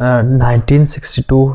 1962,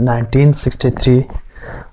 1963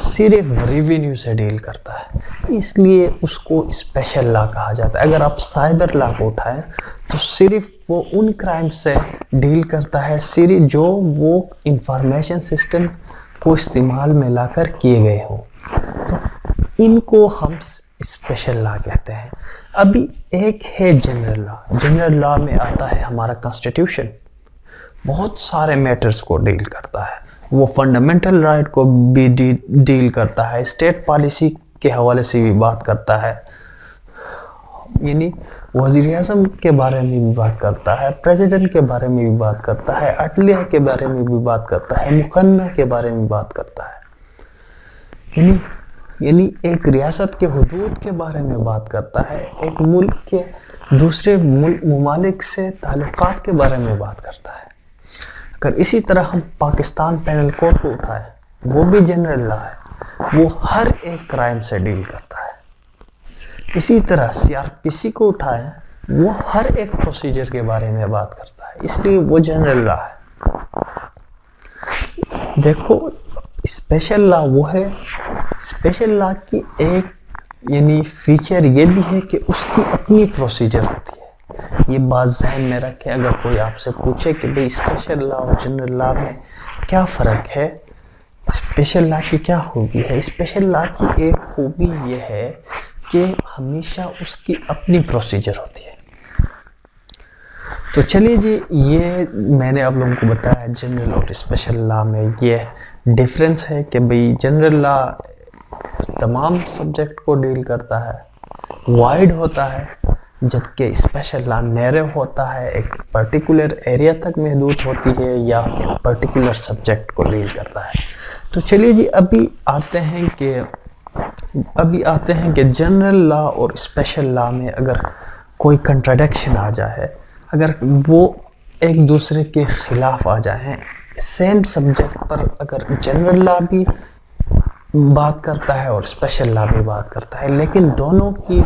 صرف ریونیو سے ڈیل کرتا ہے، اس لیے اس کو اسپیشل لا کہا جاتا ہے۔ اگر آپ سائبر لا کو اٹھائیں تو صرف وہ ان کرائم سے ڈیل کرتا ہے صرف جو وہ انفارمیشن سسٹم کو استعمال میں لا کر کیے گئے ہوں، تو ان کو ہم اسپیشل لا کہتے ہیں۔ ابھی ایک ہے جنرل لا۔ جنرل لا میں آتا ہے ہمارا کانسٹیٹیوشن، بہت سارے میٹرز کو ڈیل کرتا ہے، وہ فنڈامنٹل رائٹ کو بھی ڈیل کرتا ہے، اسٹیٹ پالیسی کے حوالے سے بھی بات کرتا ہے، یعنی وزیر اعظم کے بارے میں بھی بات کرتا ہے، پریزیڈنٹ کے بارے میں بھی بات کرتا ہے، عدلیہ کے بارے میں بھی بات کرتا ہے، مقننہ کے بارے میں بات کرتا ہے، یعنی ایک ریاست کے حدود کے بارے میں بات کرتا ہے، ایک ملک کے دوسرے ممالک سے تعلقات کے بارے میں بات کرتا ہے۔ اگر اسی طرح ہم پاکستان پینل کوڈ کو اٹھائیں، وہ بھی جنرل لا ہے، وہ ہر ایک کرائم سے ڈیل کرتا ہے۔ اسی طرح سی آر پی سی کو اٹھائیں، وہ ہر ایک پروسیجر کے بارے میں بات کرتا ہے، اس لیے وہ جنرل لا ہے۔ دیکھو اسپیشل لا وہ ہے، اسپیشل لا کی ایک یعنی فیچر یہ بھی ہے کہ اس کی اپنی پروسیجر ہوتی ہے۔ یہ بات ذہن میں رکھیں، اگر کوئی آپ سے پوچھے کہ بھئی اسپیشل لا اور جنرل لا میں کیا فرق ہے، اسپیشل لا کی کیا خوبی ہے؟ اسپیشل لا کی ایک خوبی یہ ہے کہ ہمیشہ اس کی اپنی پروسیجر ہوتی ہے۔ تو چلیے جی، یہ میں نے آپ لوگوں کو بتایا جنرل اور اسپیشل لا میں یہ ڈیفرنس ہے کہ بھئی جنرل لا تمام سبجیکٹ کو ڈیل کرتا ہے، وائڈ ہوتا ہے، جبکہ اسپیشل لا نیرو ہوتا ہے، ایک پرٹیکولر ایریا تک محدود ہوتی ہے یا ایک پرٹیکولر سبجیکٹ کو ڈیل کرتا ہے۔ تو چلیے جی، ابھی آتے ہیں کہ جنرل لا اور اسپیشل لا میں اگر کوئی کنٹراڈکشن آ جائے، اگر وہ ایک دوسرے کے خلاف آ جائیں، سیم سبجیکٹ پر اگر جنرل لا بھی بات کرتا ہے اور اسپیشل لا بھی بات کرتا ہے، لیکن دونوں کی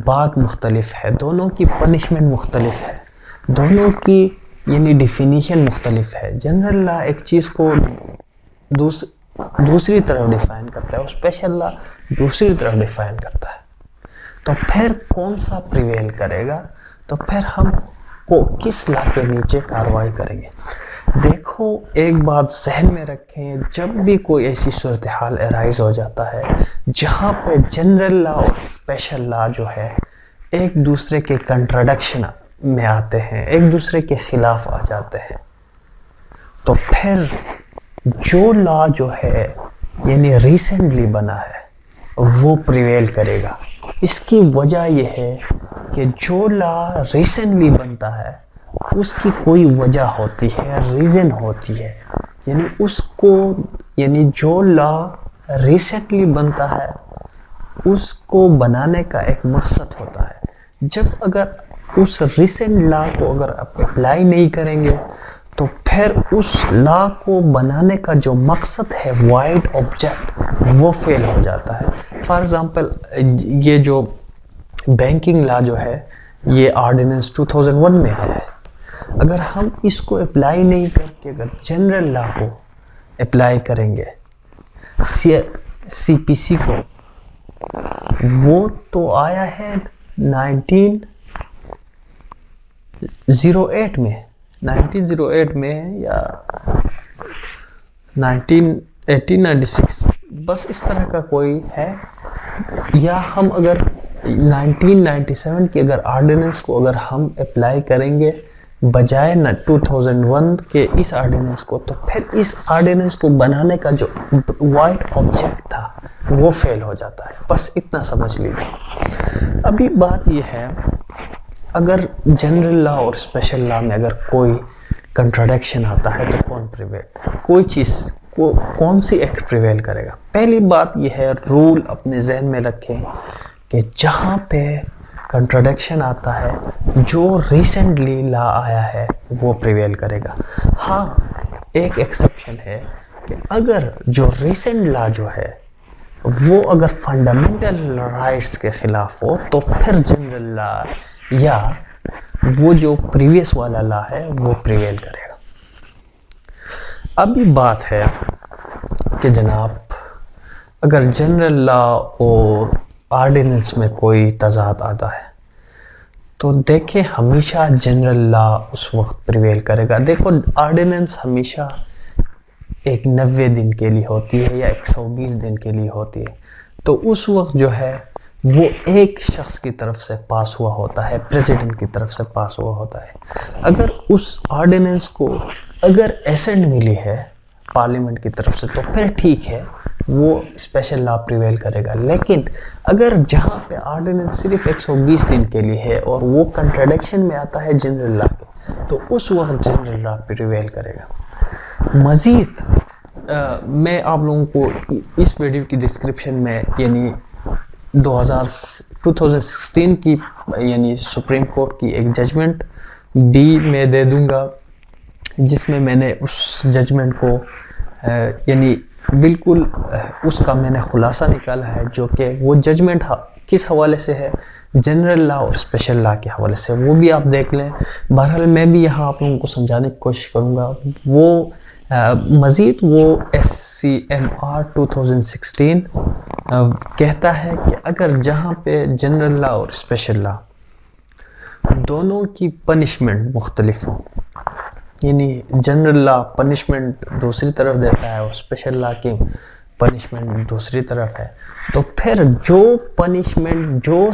بات مختلف ہے، دونوں کی پنشمنٹ مختلف ہے، دونوں کی یعنی ڈیفینیشن مختلف ہے۔ جنرل لا ایک چیز کو دوسری طرف ڈیفائن کرتا ہے اور اسپیشل لا دوسری طرف ڈیفائن کرتا ہے۔ تو پھر کون سا پریویل کرے گا؟ تو پھر ہم کو کس لا کے نیچے کارروائی کریں گے؟ دیکھو ایک بات ذہن میں رکھیں، جب بھی کوئی ایسی صورتحال ارائز ہو جاتا ہے جہاں پہ جنرل لا اور اسپیشل لا جو ہے ایک دوسرے کے کنٹراڈکشن میں آتے ہیں، ایک دوسرے کے خلاف آ جاتے ہیں، تو پھر جو لا جو ہے یعنی ریسنٹلی بنا ہے وہ پریویل کرے گا۔ اس کی وجہ یہ ہے کہ جو لا ریسنٹلی بنتا ہے اس کی کوئی وجہ ہوتی ہے، ریزن ہوتی ہے، یعنی اس کو یعنی جو لا ریسنٹلی بنتا ہے اس کو بنانے کا ایک مقصد ہوتا ہے۔ جب اگر اس ریسنٹ لا کو اگر آپ اپلائی نہیں کریں گے تو پھر اس لا کو بنانے کا جو مقصد ہے وائڈ آبجیکٹ وہ فیل ہو جاتا ہے۔ فار ایگزامپل یہ جو بینکنگ لا جو ہے یہ آرڈیننس 2001 میں ہے، اگر ہم اس کو اپلائی نہیں کر کے اگر جنرل لا کو اپلائی کریں گے، سی پی سی کو، وہ تو آیا ہے 1908 میں یا 1896 بس اس طرح کا کوئی ہے، یا ہم اگر 1997 کی اگر آرڈیننس کو اگر ہم اپلائی کریں گے بجائے 2001 کے اس آرڈیننس کو، تو پھر اس آرڈیننس کو بنانے کا جو وائڈ آبجیکٹ تھا وہ فیل ہو جاتا ہے۔ بس اتنا سمجھ لیجیے۔ ابھی بات یہ ہے اگر جنرل لا اور اسپیشل لا میں اگر کوئی کنٹراڈکشن آتا ہے تو کون سی ایکٹ پریویل کرے گا؟ پہلی بات یہ ہے، رول اپنے ذہن میں رکھیں کہ جہاں پہ کنٹراڈکشن آتا ہے جو ریسنٹلی لا آیا ہے وہ پریویل کرے گا۔ ہاں ایک ایکسیپشن ہے کہ اگر جو ریسنٹ لا جو ہے وہ اگر فنڈامنٹل رائٹس کے خلاف ہو تو پھر جنرل لا یا وہ جو پریویس والا لا ہے وہ پریویل کرے گا۔ ابھی بات ہے کہ جناب اگر جنرل لا اور آرڈیننس میں کوئی تضاد آتا ہے تو دیکھیں ہمیشہ جنرل لا اس وقت پریویل کرے گا. دیکھو آرڈیننس ہمیشہ ایک 90 دن کے لیے ہوتی ہے یا 120 دن کے لیے ہوتی ہے, تو اس وقت جو ہے وہ ایک شخص کی طرف سے پاس ہوا ہوتا ہے, پریزیڈنٹ کی طرف سے پاس ہوا ہوتا ہے. اگر اس آرڈیننس کو اگر ایسنٹ ملی ہے پارلیمنٹ کی طرف سے تو پھر ٹھیک ہے, وہ اسپیشل لا پریویل کرے گا. لیکن اگر جہاں پہ آرڈیننس صرف 120 دن کے لیے ہے اور وہ کنٹراڈکشن میں آتا ہے جنرل لا کے, تو اس وقت جنرل لا پریویل کرے گا. مزید میں آپ لوگوں کو اس ویڈیو کی ڈسکرپشن میں یعنی 2016 کی یعنی سپریم کورٹ کی ایک ججمنٹ بھی میں دے دوں گا, جس میں نے اس ججمنٹ کو یعنی بالکل اس کا میں نے خلاصہ نکالا ہے, جو کہ وہ ججمنٹ کس حوالے سے ہے, جنرل لا اور اسپیشل لا کے حوالے سے, وہ بھی آپ دیکھ لیں. بہرحال میں بھی یہاں آپ لوگوں کو سمجھانے کی کوشش کروں گا. وہ مزید وہ SCMR 2016 کہتا ہے کہ اگر جہاں پہ جنرل لا اور اسپیشل لا دونوں کی پنشمنٹ مختلف ہوں, یعنی جنرل لا پنشمنٹ دوسری طرف دیتا ہے اور اسپیشل لا کی پنشمنٹ دوسری طرف ہے, تو پھر جو پنشمنٹ جو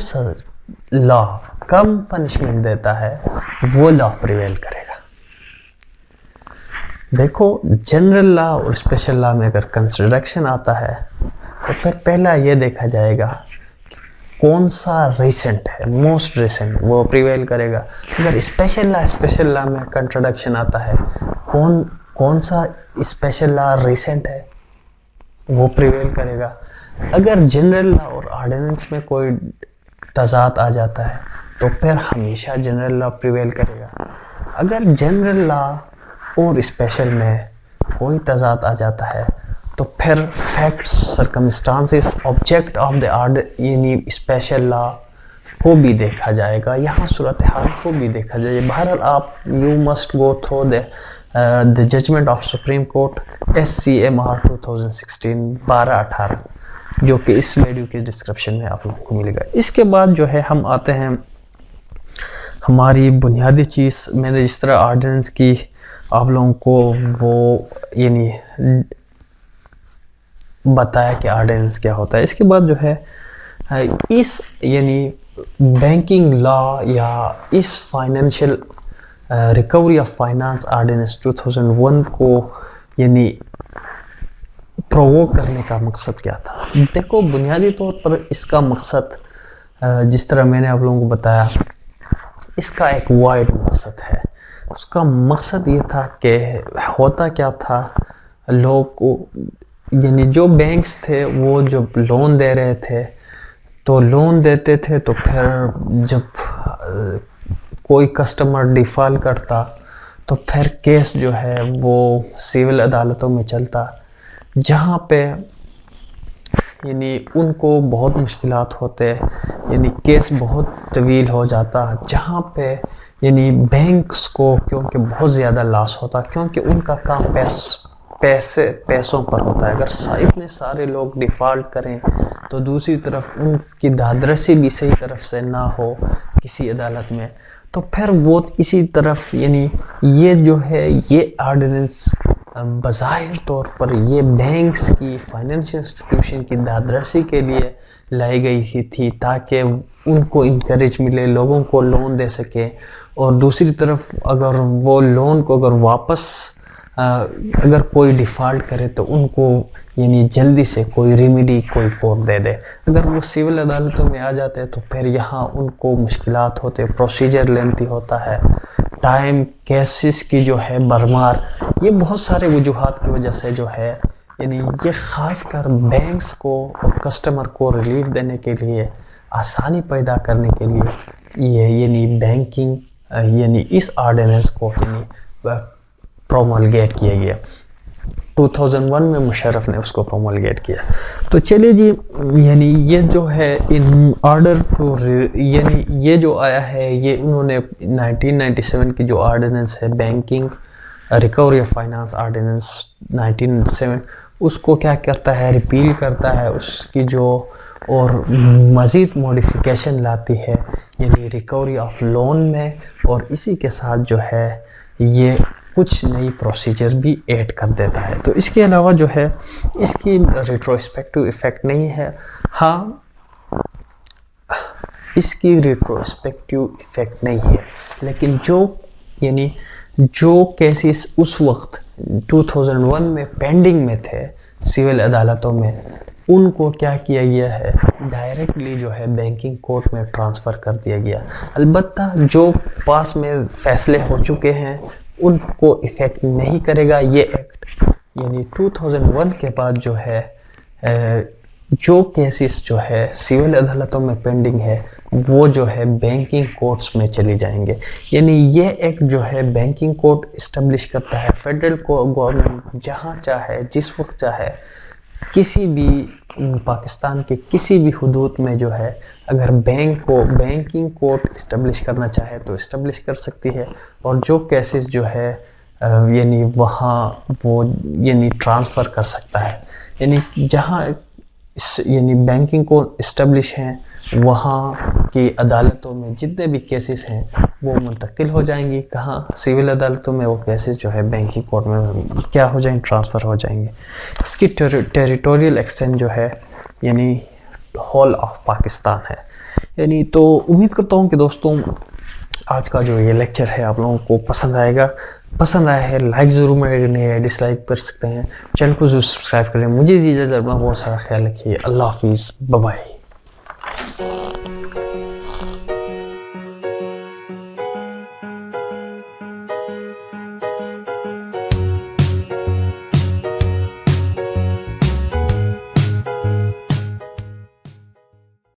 لا کم پنشمنٹ دیتا ہے وہ لا پریویل کرے گا. دیکھو جنرل لا اور اسپیشل لا میں اگر کنسٹرکشن آتا ہے تو پھر پہلا یہ دیکھا جائے گا کہ کون سا ریسنٹ ہے, موسٹ ریسنٹ, وہ پریویل کرے گا. اگر اسپیشل لا میں کنٹراڈکشن آتا ہے کون سا اسپیشل لا ریسنٹ ہے وہ پریویل کرے گا. اگر جنرل لا اور آرڈیننس میں کوئی تضاد آ جاتا ہے تو پھر ہمیشہ جنرل لا پریویل کرے گا. اگر جنرل لا اور اسپیشل میں کوئی تضاد آ جاتا ہے تو پھر facts, circumstances, object of the order یعنی اسپیشل لا کو بھی دیکھا جائے گا, یہاں صورتحال کو بھی دیکھا جائے گا. بہرحال آپ you must go through the judgment of Supreme Court SCMR 2016 1218 جو کہ اس ویڈیو کی ڈسکرپشن میں آپ لوگوں کو ملے گا. اس کے بعد جو ہے ہم آتے ہیں ہماری بنیادی چیز. میں نے جس طرح آرڈیننس کی آپ لوگوں کو وہ یعنی بتایا کہ آرڈیننس کیا ہوتا ہے. اس کے بعد جو ہے اس یعنی بینکنگ لا یا اس financial recovery of finance ordinance 2001 کو یعنی پرووک کرنے کا مقصد کیا تھا. دیکھو بنیادی طور پر اس کا مقصد جس طرح میں نے آپ لوگوں کو بتایا اس کا ایک وائڈ مقصد ہے. اس کا مقصد یہ تھا کہ ہوتا کیا تھا, لوگ کو یعنی جو بینکس تھے وہ جب لون دے رہے تھے تو لون دیتے تھے, تو پھر جب کوئی کسٹمر ڈیفالٹ کرتا تو پھر کیس جو ہے وہ سول عدالتوں میں چلتا, جہاں پہ یعنی ان کو بہت مشکلات ہوتے, یعنی کیس بہت طویل ہو جاتا, جہاں پہ یعنی بینکس کو کیونکہ بہت زیادہ لاس ہوتا, کیونکہ ان کا کام پیسوں پر ہوتا ہے. اگر اتنے سارے لوگ ڈیفالٹ کریں تو دوسری طرف ان کی دادرسی بھی صحیح طرف سے نہ ہو کسی عدالت میں, تو پھر وہ اسی طرف یعنی یہ جو ہے یہ آرڈیننس بظاہر طور پر یہ بینکس کی فائنینشیل انسٹیٹیوشن کی دادرسی کے لیے لائی گئی تھی تاکہ ان کو انکریج ملے, لوگوں کو لون دے سکے, اور دوسری طرف اگر وہ لون کو اگر واپس اگر کوئی ڈیفالٹ کرے تو ان کو یعنی جلدی سے کوئی ریمیڈی کوئی کورٹ دے دے. اگر وہ سول عدالتوں میں آ جاتے تو پھر یہاں ان کو مشکلات ہوتے, پروسیجر لینتھی ہوتا ہے, ٹائم کیسز کی جو ہے برمار, یہ بہت سارے وجوہات کی وجہ سے جو ہے یعنی یہ خاص کر بینکس کو اور کسٹمر کو ریلیف دینے کے لیے, آسانی پیدا کرنے کے لیے یہ یعنی بینکنگ یعنی اس آرڈیننس کو یعنی پرومولگیٹ کیا گیا. 2001 میں مشرف نے اس کو پرومولگیٹ کیا. تو چلیے جی, یعنی یہ جو ہے ان آرڈر یعنی یہ جو آیا ہے یہ انہوں نے 1997 کی جو آرڈیننس ہے banking recovery of finance ordinance 1997 اس کو کیا کرتا ہے، ریپیل کرتا ہے، اس کی جو اور مزید موڈیفیکیشن لاتی ہے، یعنی ریکوری آف لون میں، اور اسی کے ساتھ جو ہے یہ کچھ نئی پروسیجر بھی ایڈ کر دیتا ہے۔ تو اس کے علاوہ جو ہے اس کی ریٹروسپیکٹو ایفیکٹ نہیں ہے۔ ہاں، اس کی ریٹروسپیکٹو ایفیکٹ نہیں ہے، لیکن جو کیسز اس وقت 2001 میں پینڈنگ میں تھے سول عدالتوں میں، ان کو کیا کیا گیا ہے، ڈائریکٹلی جو ہے بینکنگ کورٹ میں ٹرانسفر کر دیا گیا۔ البتہ جو پاس میں فیصلے ہو چکے ہیں ان کو ایفیکٹ نہیں کرے گا یہ ایکٹ، یعنی 2001 کے بعد جو ہے جو کیسز جو ہے سول عدالتوں میں پینڈنگ ہے وہ جو ہے بینکنگ کورٹس میں چلی جائیں گے۔ یعنی یہ ایک جو ہے بینکنگ کورٹ اسٹیبلش کرتا ہے، فیڈرل گورنمنٹ جہاں چاہے جس وقت چاہے کسی بھی پاکستان کے کسی بھی حدود میں جو ہے اگر بینکنگ کورٹ اسٹیبلش کرنا چاہے تو اسٹیبلش کر سکتی ہے، اور جو کیسز جو ہے یعنی وہاں وہ یعنی ٹرانسفر کر سکتا ہے، یعنی جہاں یعنی بینکنگ کورٹ اسٹیبلش ہیں وہاں کی عدالتوں میں جتنے بھی کیسز ہیں وہ منتقل ہو جائیں گی، کہاں سول عدالتوں میں وہ کیسز جو ہے بینکنگ کورٹ میں کیا ہو جائیں، ٹرانسفر ہو جائیں گے۔ اس کی ٹیریٹوریل ایکسٹینٹ جو ہے یعنی ہول آف پاکستان ہے۔ یعنی تو امید کرتا ہوں کہ دوستوں آج کا جو یہ لیکچر ہے آپ لوگوں کو پسند آئے گا۔ پسند آیا ہے لائک ضرور میرے نہیں ہے، ڈس لائک کر سکتے ہیں، چینل کو ضرور سبسکرائب کریں۔ مجھے اجازت، اپنا بہت سارا خیال رکھیے۔ اللہ حافظ، بائے بائے۔